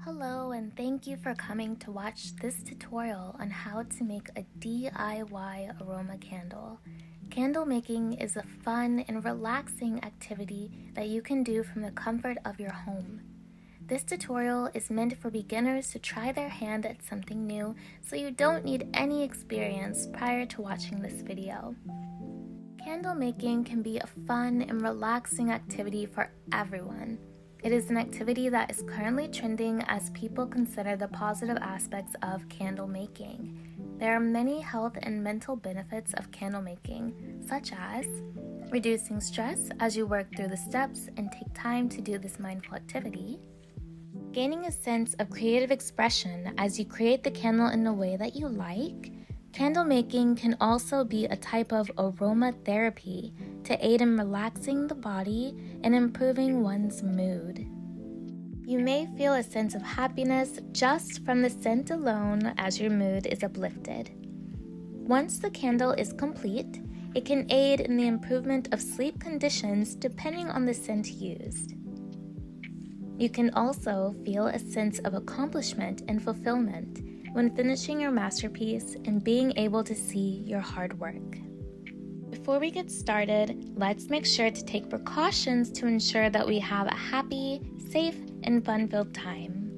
Hello and thank you for coming to watch this tutorial on how to make a DIY aroma candle. Candle making is a fun and relaxing activity that you can do from the comfort of your home. This tutorial is meant for beginners to try their hand at something new, so you don't need any experience prior to watching this video. Candle making can be a fun and relaxing activity for everyone. It is an activity that is currently trending as people consider the positive aspects of candle making. There are many health and mental benefits of candle making, such as reducing stress as you work through the steps and take time to do this mindful activity, gaining a sense of creative expression as you create the candle in a way that you like. Candle making can also be a type of aromatherapy to aid in relaxing the body and improving one's mood. You may feel a sense of happiness just from the scent alone as your mood is uplifted. Once the candle is complete, it can aid in the improvement of sleep conditions depending on the scent used. You can also feel a sense of accomplishment and fulfillment when finishing your masterpiece and being able to see your hard work. Before we get started, let's make sure to take precautions to ensure that we have a happy, safe, and fun-filled time.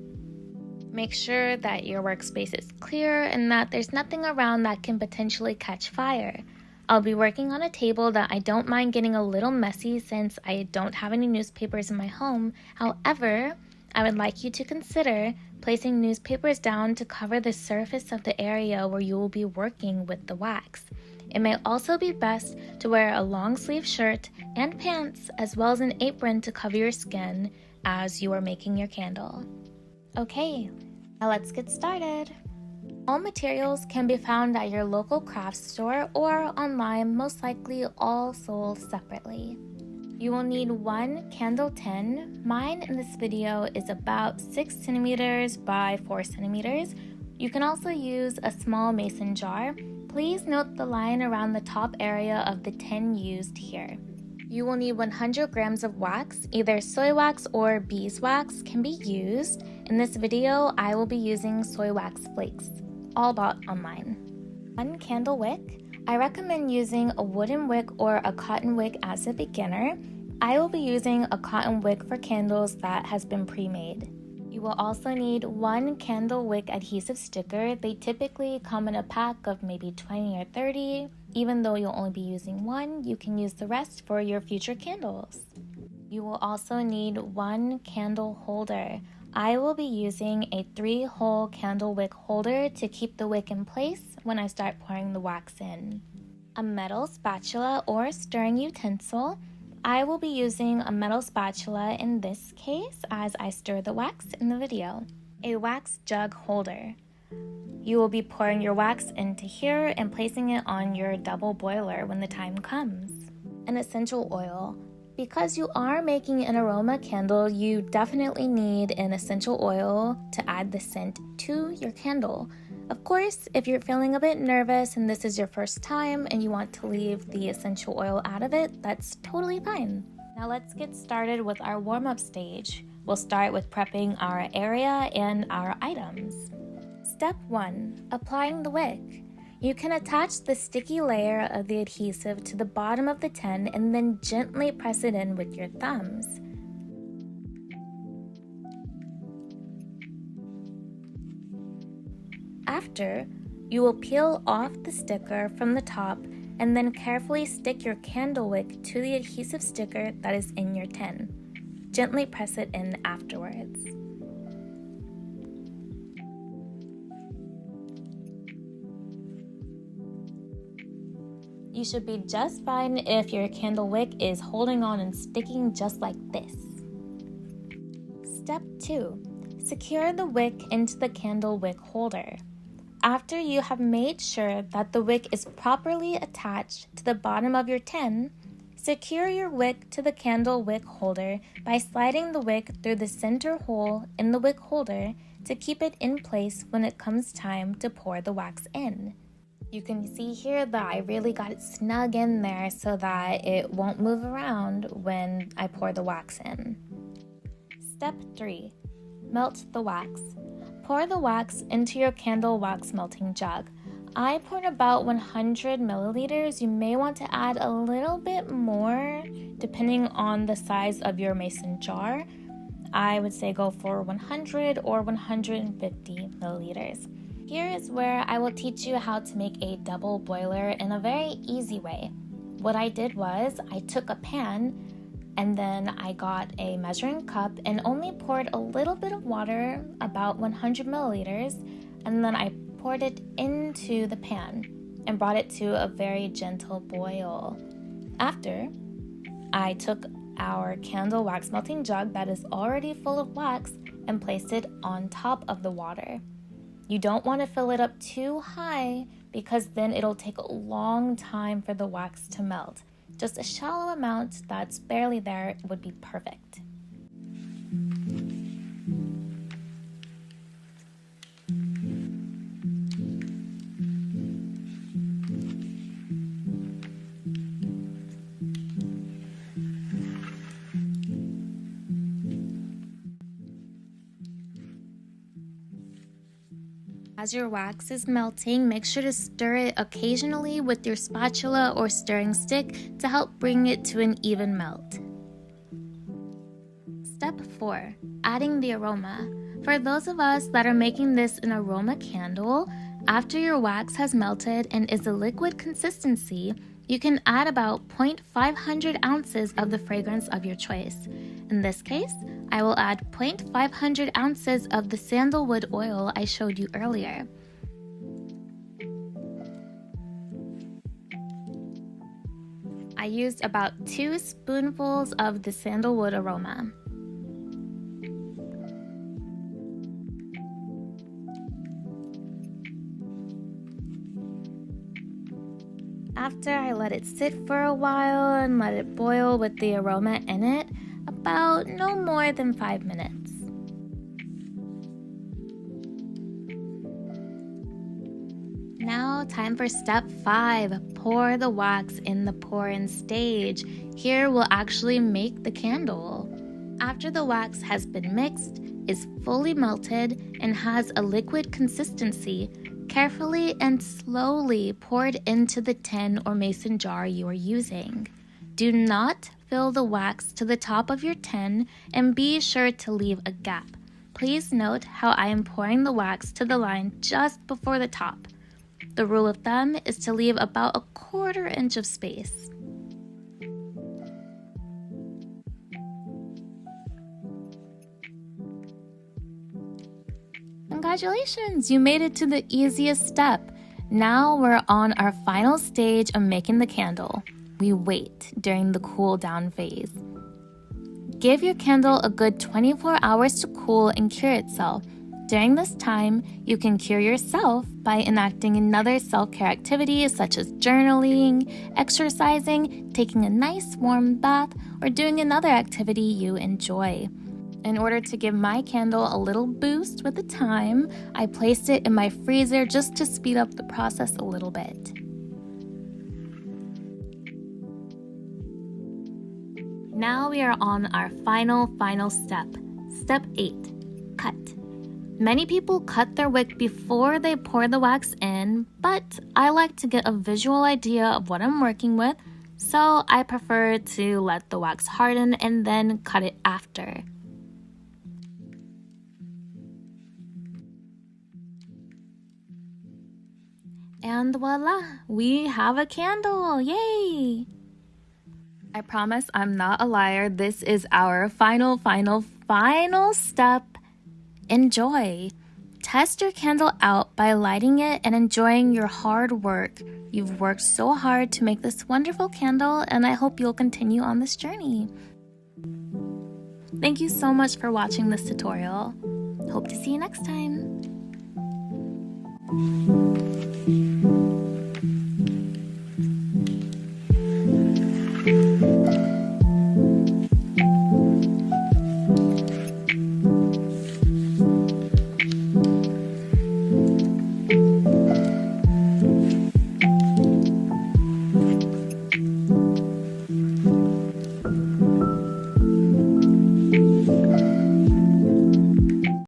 Make sure that your workspace is clear and that there's nothing around that can potentially catch fire. I'll be working on a table that I don't mind getting a little messy since I don't have any newspapers in my home. However, I would like you to consider placing newspapers down to cover the surface of the area where you will be working with the wax. It may also be best to wear a long sleeve shirt and pants as well as an apron to cover your skin as you are making your candle. Okay, now let's get started. All materials can be found at your local craft store or online, most likely all sold separately. You will need one candle tin. Mine in this video is about 6 centimeters by 4 centimeters. You can also use a small mason jar. Please note the line around the top area of the tin used here. You will need 100 grams of wax. Either soy wax or beeswax can be used. In this video, I will be using soy wax flakes, all bought online. 1 candle wick. I recommend using a wooden wick or a cotton wick as a beginner. I will be using a cotton wick for candles that has been pre-made. You will also need 1 candle wick adhesive sticker. They typically come in a pack of maybe 20 or 30. Even though you'll only be using 1, you can use the rest for your future candles. You will also need 1 candle holder. I will be using a 3-hole candle wick holder to keep the wick in place when I start pouring the wax in. A metal spatula or stirring utensil. I will be using a metal spatula in this case as I stir the wax in the video. A wax jug holder. You will be pouring your wax into here and placing it on your double boiler when the time comes. An essential oil. Because you are making an aroma candle, you definitely need an essential oil to add the scent to your candle. Of course, if you're feeling a bit nervous and this is your first time and you want to leave the essential oil out of it, that's totally fine. Now let's get started with our warm-up stage. We'll start with prepping our area and our items. Step 1. Applying the wick. You can attach the sticky layer of the adhesive to the bottom of the tin and then gently press it in with your thumbs. After, you will peel off the sticker from the top and then carefully stick your candle wick to the adhesive sticker that is in your tin. Gently press it in afterwards. You should be just fine if your candle wick is holding on and sticking just like this. Step 2. Secure the wick into the candle wick holder. After you have made sure that the wick is properly attached to the bottom of your tin, secure your wick to the candle wick holder by sliding the wick through the center hole in the wick holder to keep it in place when it comes time to pour the wax in. You can see here that I really got it snug in there so that it won't move around when I pour the wax in. Step 3. Melt the wax. Pour the wax into your candle wax melting jug. I poured about 100 milliliters. You may want to add a little bit more depending on the size of your mason jar. I would say go for 100 or 150 milliliters. Here is where I will teach you how to make a double boiler in a very easy way. What I did was I took a pan and then I got a measuring cup and only poured a little bit of water, about 100 milliliters, and then I poured it into the pan and brought it to a very gentle boil. After, I took our candle wax melting jug that is already full of wax and placed it on top of the water. You don't want to fill it up too high because then it'll take a long time for the wax to melt. Just a shallow amount that's barely there would be perfect. As your wax is melting, make sure to stir it occasionally with your spatula or stirring stick to help bring it to an even melt. Step 4. Adding the aroma. For those of us that are making this an aroma candle, after your wax has melted and is a liquid consistency, you can add about 0.500 ounces of the fragrance of your choice. In this case, I will add 0.500 ounces of the sandalwood oil I showed you earlier. I used about 2 spoonfuls of the sandalwood aroma. After I let it sit for a while and let it boil with the aroma in it, about no more than 5 minutes. Now time for step 5, pour the wax in the pour-in stage. Here we'll actually make the candle. After the wax has been mixed, is fully melted, and has a liquid consistency, carefully and slowly pour it into the tin or mason jar you are using. Do not fill the wax to the top of your tin and be sure to leave a gap. Please note how I am pouring the wax to the line just before the top. The rule of thumb is to leave about a 1/4 inch of space. Congratulations, you made it to the easiest step. Now we're on our final stage of making the candle. We wait during the cool down phase. Give your candle a good 24 hours to cool and cure itself. During this time, you can cure yourself by enacting another self-care activity such as journaling, exercising, taking a nice warm bath, or doing another activity you enjoy. In order to give my candle a little boost with the time, I placed it in my freezer just to speed up the process a little bit. Now we are on our final step. Step 8, cut. Many people cut their wick before they pour the wax in, but I like to get a visual idea of what I'm working with, so I prefer to let the wax harden and then cut it after. And voila, we have a candle, yay! I promise I'm not a liar. This is our final step. Enjoy. Test your candle out by lighting it and enjoying your hard work. You've worked so hard to make this wonderful candle, and I hope you'll continue on this journey. Thank you so much for watching this tutorial. Hope to see you next time.